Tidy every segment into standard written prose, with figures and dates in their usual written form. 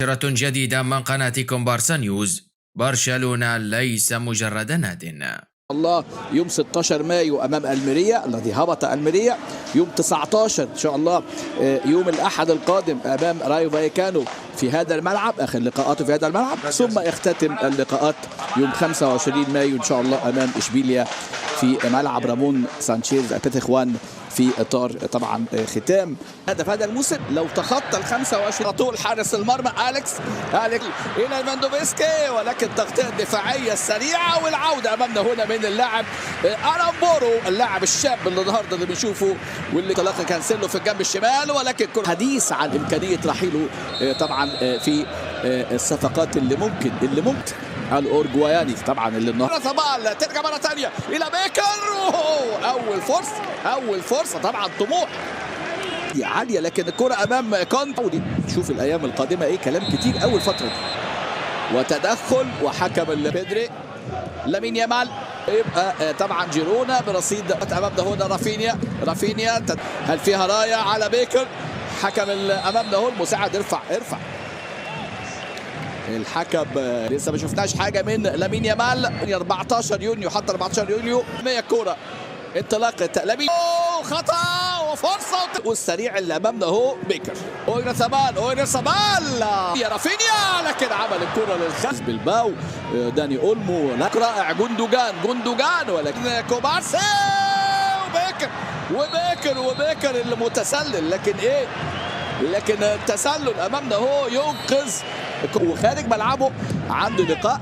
نشرة جديدة من قناتكم بارسا نيوز. برشلونة ليس مجرد ناد. الله يوم 16 مايو أمام الميريا الذي هبط الميريا. يوم 19 إن شاء الله يوم الأحد القادم أمام رايو فايكانو في هذا الملعب، آخر لقاءاته في هذا الملعب، ختم اللقاءات يوم 25 مايو إن شاء الله أمام إشبيليا في ملعب رامون سانشيز بيتخوان في اطار طبعا ختام هدف هذا الموسم. لو تخطى ال 25 طول حارس المرمى أليكس الى ماندوفسكي، ولكن تغطيه دفاعيه سريعه والعوده امامنا هنا من اللاعب ارامبورو، اللاعب الشاب اللي النهارده اللي بنشوفه واللي تلقى كانسيلو في الجنب الشمال، ولكن حديث عن امكانيه رحيله طبعا في الصفقات اللي ممكن الاورجواياني طبعا اللي النهارده ثبال ترجع مره ثانيه الى بيكر. اول فرصه طبعا طموح عاليه، لكن الكره امام كونت. نشوف الايام القادمه ايه، كلام كتير اول فتره دي وتدخل وحكم بيدري لامين يامال. يبقى طبعا جيرونا برصيد امامنا هنا رافينيا هل فيها رايه على بيكر؟ حكم امامنا هو المساعد ارفع الحكم. لسه ما شفناش حاجه من لامين يامال. 14 يونيو حتى 14 يونيو 100 كوره انطلاقه لامين، خطا وفرصه والسريع اللي امامنا هو بيكر. اوير سابال يا رافينيا، لكن عمل الكره للخلف بالباو. داني اولمو رائع. جوندوجان ولكن كوبارسي وبيكر اللي متسلل، لكن التسلل امامنا هو ينقذ وخارج ملعبه. عنده لقاء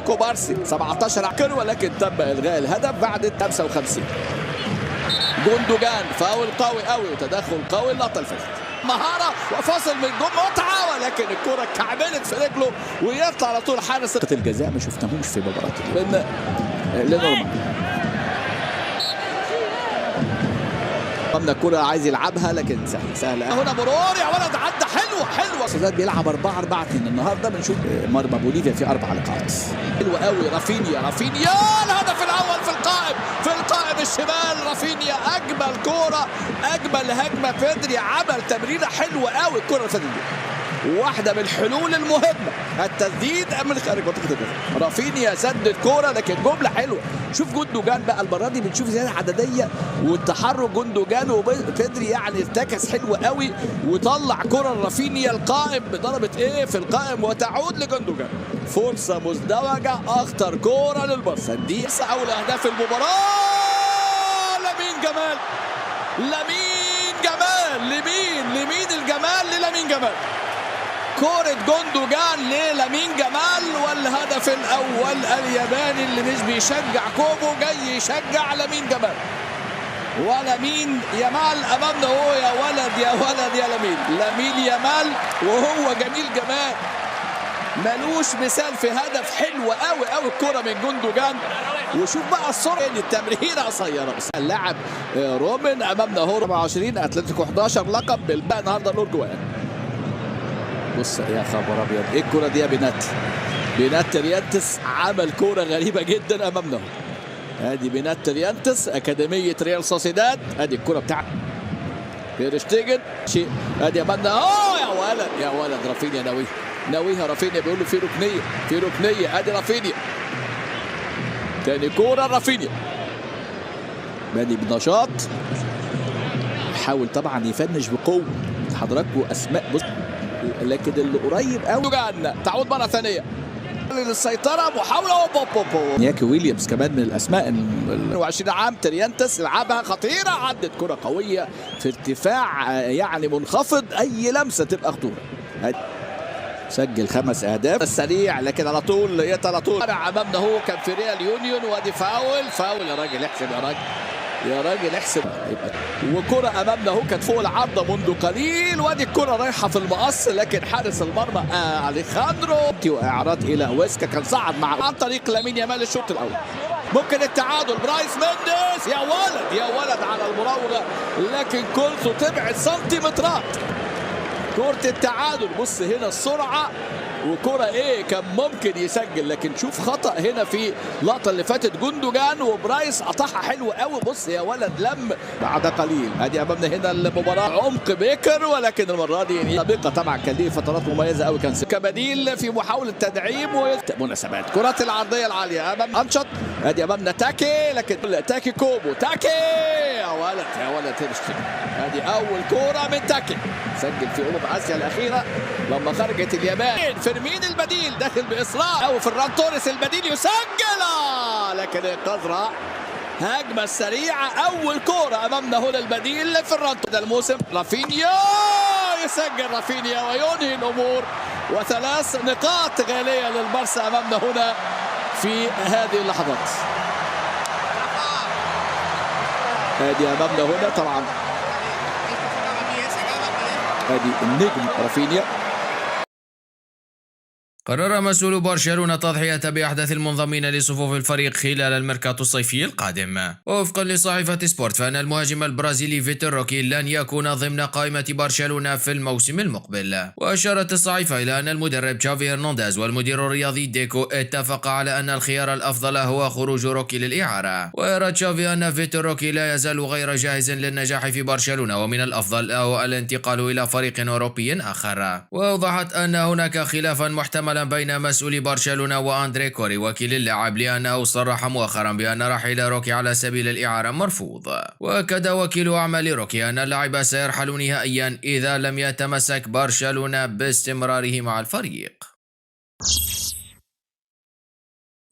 كوبارسي 17 عكر، ولكن تم الغاء الهدف بعد 55. جوندوجان فاول قوي قوي وتدخل قوي، اللقطه اللي فاتت مهاره وفاصل من جون متعه، ولكن الكره كعبلت في رجله ويطلع على طول حارس الجزاء. ما شفناهوش في مباراه لنورمان. قمنا الكرة عايز يلعبها لكن سهلة. هنا مرور يا ولد، عدى حلوة. سداد بيلعب 4-4-2 النهارده. بنشوف مرمى بوليفيا في 4 لقاءات. حلوة قوي. رافينيا الهدف الأول في القائم الشمال. رافينيا أجمل كورة، أجمل هجمة. بيدري عمل تمريرة حلوة قوي. الكرة اللي فاتت دي واحدة من الحلول المهمة، التسديد من خارج منطقة الجزاء. رافينيا سدد كورة لكن جملة حلوة. شوف جوندوجان بقى المرة دي بنشوف زيادة عددية والتحرك. جوندوجان وبيدري يعني ارتكز حلو قوي وطلع كرة رافينيا القائم ضربت في القائم وتعود لجوندوجان. فرصة مزدوجة، أخطر كرة للبصرة دي. أول أهداف المباراة لامين جمال. لامين جمال كورة جوندوجان للامين جمال، والهدف الاول الياباني اللي مش بيشجع كوبو جاي يشجع لامين جمال. ولامين يامال امامنا هو يا ولد يا لامين يامال، وهو جمال ملوش مثال في هدف حلو قوي الكرة من جوندوجان. وشوف بقى السرعه، التمريره قصيره. اللاعب رومن امامنا هو 24 اتلتيكو 11 لقب بالباقي النهارده الاورجواي. بص يا خبر ابيض، ايه الكرة دي يا بينات ريانتس؟ عمل كرة غريبة جدا امامنا. ادي بينات ريانتس اكاديمية ريال سوسيداد. ادي الكرة بتاعت بيرشتيجن ادي امامنا. يا ولد رافينيا ناويها رافينيا، بيقول له في ركنية. ادي رافينيا تاني كرة. رافينيا بادي بنشاط، يحاول طبعا يفنش بقوة. حضراتكم اسماء بص، لكن اللي قريب قوي تعود مره ثانيه للسيطره. محاوله نياكي ويليامز كمان من الاسماء. 20 عام تريانتس لعبها خطيره، عدت كره قويه في ارتفاع يعني منخفض، اي لمسه تبقى خطوره. سجل 5 اهداف السريع، لكن على طول امامنا هو كان في ريال يونيون. وادي فاول يا راجل احسب يا راجل احسب. وكرة امامنا اهو كانت فوق العارضه منذ قليل، وادي الكرة رايحه في المقص، لكن حارس المرمى اليخاندرو واعراض الى ويسكا كان صعد عن طريق لامين يامال. الشوط الاول ممكن التعادل. برايس مينديز يا ولد على المراوغه، لكن كورته تبعد سنتيمترات. كرة التعادل. بص هنا السرعه وكرة ايه كان ممكن يسجل، لكن شوف خطأ هنا في اللقطة اللي فاتت. جوندوجان وبرايس قطعها حلو قوي. بص يا ولد لم بعد قليل. ادي امامنا هنا المباراة عمق بيكر، ولكن المرة دي سابقة طبعا كان ليه فترات مميزة قوي، كان كبديل في محاولة تدعيم ومناسبات. كرات العرضية العالية امام انشط. ادي امامنا تاكي، لكن تاكي كوبو تاكي يا ولد يا ولد ترشتي. ادي اول كرة من تاكي، سجل في اسيا الاخيرة لما خرجت اليابان. فيرمين البديل داخل باصرار، او فران توريس البديل يسجل، لكن انقاذ رائع. هجمة سريعة، اول كرة امامنا هنا البديل فران ده الموسم. رافينيا يسجل، رافينيا وينهي الامور، وثلاث نقاط غالية للبارسا امامنا هنا في هذه اللحظات. ادي امامنا هنا طبعا ادي النجم رافينيا. قرر مسؤول برشلونة تضحية بأحدث المنضمين لصفوف الفريق خلال الميركاتو الصيفي القادم. ووفقا لصحيفة سبورت فإن المهاجم البرازيلي فيتور روكي لن يكون ضمن قائمة برشلونة في الموسم المقبل. وأشارت الصحيفة إلى أن المدرب تشافي هرنانديز والمدير الرياضي ديكو اتفقا على أن الخيار الأفضل هو خروج روكي للإعارة. ويرى تشافي أن فيتور روكي لا يزال غير جاهز للنجاح في برشلونة، ومن الأفضل له الانتقال إلى فريق أوروبي آخر. وأوضحت أن هناك خلافا محتملا بين مسؤولي برشلونة وأندري كوري وكيل اللاعب، لأنه صرح مؤخرا بأن رحيل روكي على سبيل الإعارة مرفوض. وأكد وكيل أعمال روكي أن اللاعب سيرحل نهائيا إذا لم يتمسك برشلونة باستمراره مع الفريق.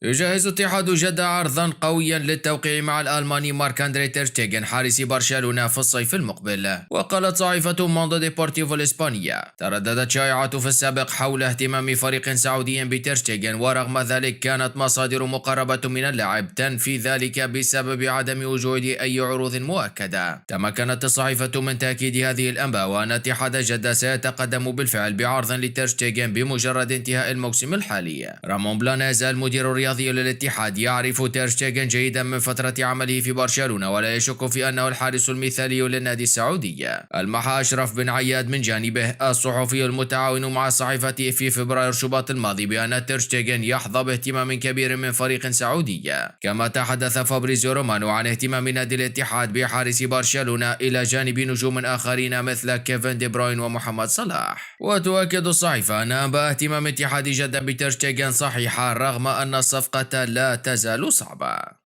يجهز اتحاد جدة عرضا قويا للتوقيع مع الألماني مارك أندري تير شتيغن حارس برشلونة في الصيف المقبل. وقالت صحيفة موندو ديبورتيفو الإسبانية ترددت شائعات في السابق حول اهتمام فريق سعودي بتير شتيغن، ورغم ذلك كانت مصادر مقربة من اللاعب تنفي ذلك بسبب عدم وجود أي عروض مؤكدة. تمكنت الصحيفة من تأكيد هذه الأنباء، وأن اتحاد جدة سيتقدم بالفعل بعرض لتير شتيغن بمجرد انتهاء الموسم الحالي. رامون بلانيز المدير الرياضي للاتحاد يعرف تير شتيغن جيدا من فترة عمله في برشلونة، ولا يشك في أنه الحارس المثالي للنادي السعودي. المحى أشرف بن عياد من جانبه الصحفي المتعاون مع الصحيفة في فبراير شباط الماضي بأن تير شتيغن يحظى باهتمام كبير من فريق سعودي. كما تحدث فابريزيو رومانو عن اهتمام نادي الاتحاد بحارس برشلونة إلى جانب نجوم آخرين مثل كيفن دي بروين ومحمد صلاح. وتؤكد الصحيفة أن أنباء اهتمام اتحاد جدة بتير شتيغن صحيحة، رغم أن الصفقة لا تزال صعبة.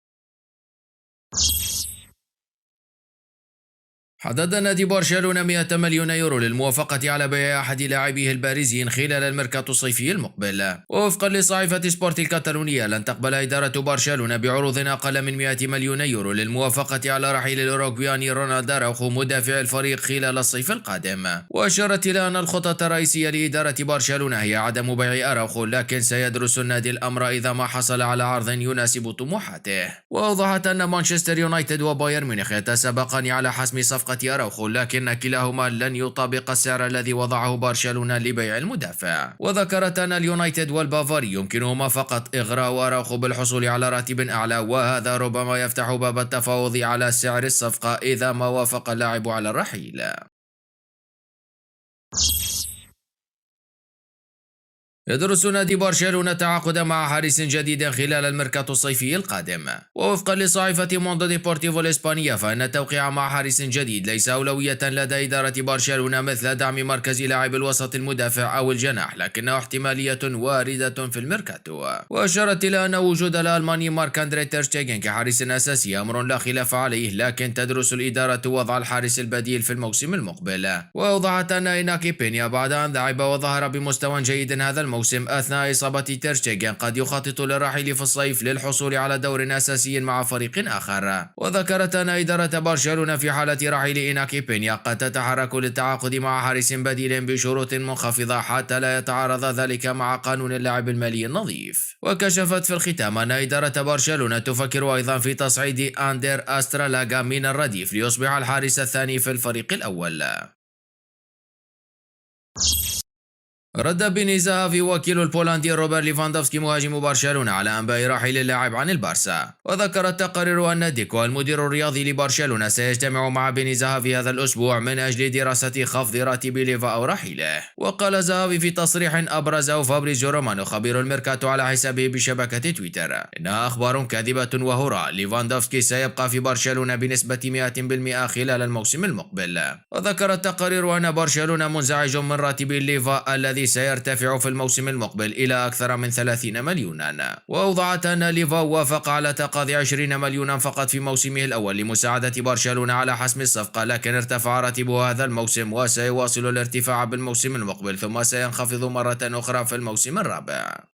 حدد نادي برشلونة 100 مليون يورو للموافقة على بيع أحد لاعبيه البارزين خلال الميركاتو الصيفي المقبل. ووفقا لصحيفة سبورت الكتالونية لن تقبل إدارة برشلونة بعروض أقل من 100 مليون يورو للموافقة على رحيل الأوروغواني رونالد أراوخو مدافع الفريق خلال الصيف القادم. وأشارت إلى أن الخطة الرئيسية لإدارة برشلونة هي عدم بيع أراوخو، لكن سيدرس النادي الأمر إذا ما حصل على عرض يناسب طموحاته. وأوضحت أن مانشستر يونايتد وبايرن ميونخ يتسابقان على حسم صفقة أراوخو، لكن كلاهما لن يطابق السعر الذي وضعه برشلونة لبيع المدافع. وذكرت أن اليونايتد والبافاري يمكنهما فقط إغراء أراوخو بالحصول على راتب أعلى، وهذا ربما يفتح باب التفاوض على سعر الصفقة إذا ما وافق اللاعب على الرحيل. يدرس نادي برشلونة تعاقدا مع حارس جديد خلال الميركاتو الصيفي القادم. ووفقا لصحيفة موندو ديبورتيفو الإسبانية فإن التوقيع مع حارس جديد ليس أولوية لدى إدارة برشلونة مثل دعم مركز لاعب الوسط المدافع أو الجناح، لكنه احتمالية واردة في الميركاتو. وأشارت إلى أن وجود الألماني مارك أندري تير شتيغن كحارس أساسي أمر لا خلاف عليه، لكن تدرس الإدارة وضع الحارس البديل في الموسم المقبل. وأوضحت أن إناكي بينيا بعد أن لعب وظهر بمستوى جيد هذا الموسم أثناء إصابة تير شتيغن قد يخطط للرحيل في الصيف للحصول على دور أساسي مع فريق آخر. وذكرت أن إدارة برشلونة في حالة رحيل إناكي بينيا قد تتحرك للتعاقد مع حارس بديل بشروط منخفضة حتى لا يتعارض ذلك مع قانون اللعب المالي النظيف. وكشفت في الختام أن إدارة برشلونة تفكر أيضا في تصعيد أندر أسترالاغا من الرديف ليصبح الحارس الثاني في الفريق الأول. رد بيني زهافي وكيل البولندي روبرت ليفاندوفسكي مهاجم برشلونة على أنباء رحيل اللاعب عن البارسا، وذكرت التقارير أن ديكو المدير الرياضي لبرشلونة سيجتمع مع بيني زهافي هذا الأسبوع من أجل دراسة خفض راتب ليفا أو رحيله. وقال زهافي في تصريح أبرزه فابريزيو رومانو خبير الميركاتو على حسابه بشبكة تويتر إنها أخبار كاذبة وهراء، ليفاندوفسكي سيبقى في برشلونة بنسبة 100% خلال الموسم المقبل. وذكرت التقارير أن برشلونة منزعج من راتب ليفا الذي سيرتفع في الموسم المقبل إلى أكثر من 30 مليونا، وأوضحت أن ليفا وافق على تقاضي 20 مليونا فقط في موسمه الأول لمساعدة برشلونة على حسم الصفقة، لكن ارتفع راتبه هذا الموسم وسيواصل الارتفاع بالموسم المقبل ثم سينخفض مرة أخرى في الموسم الرابع.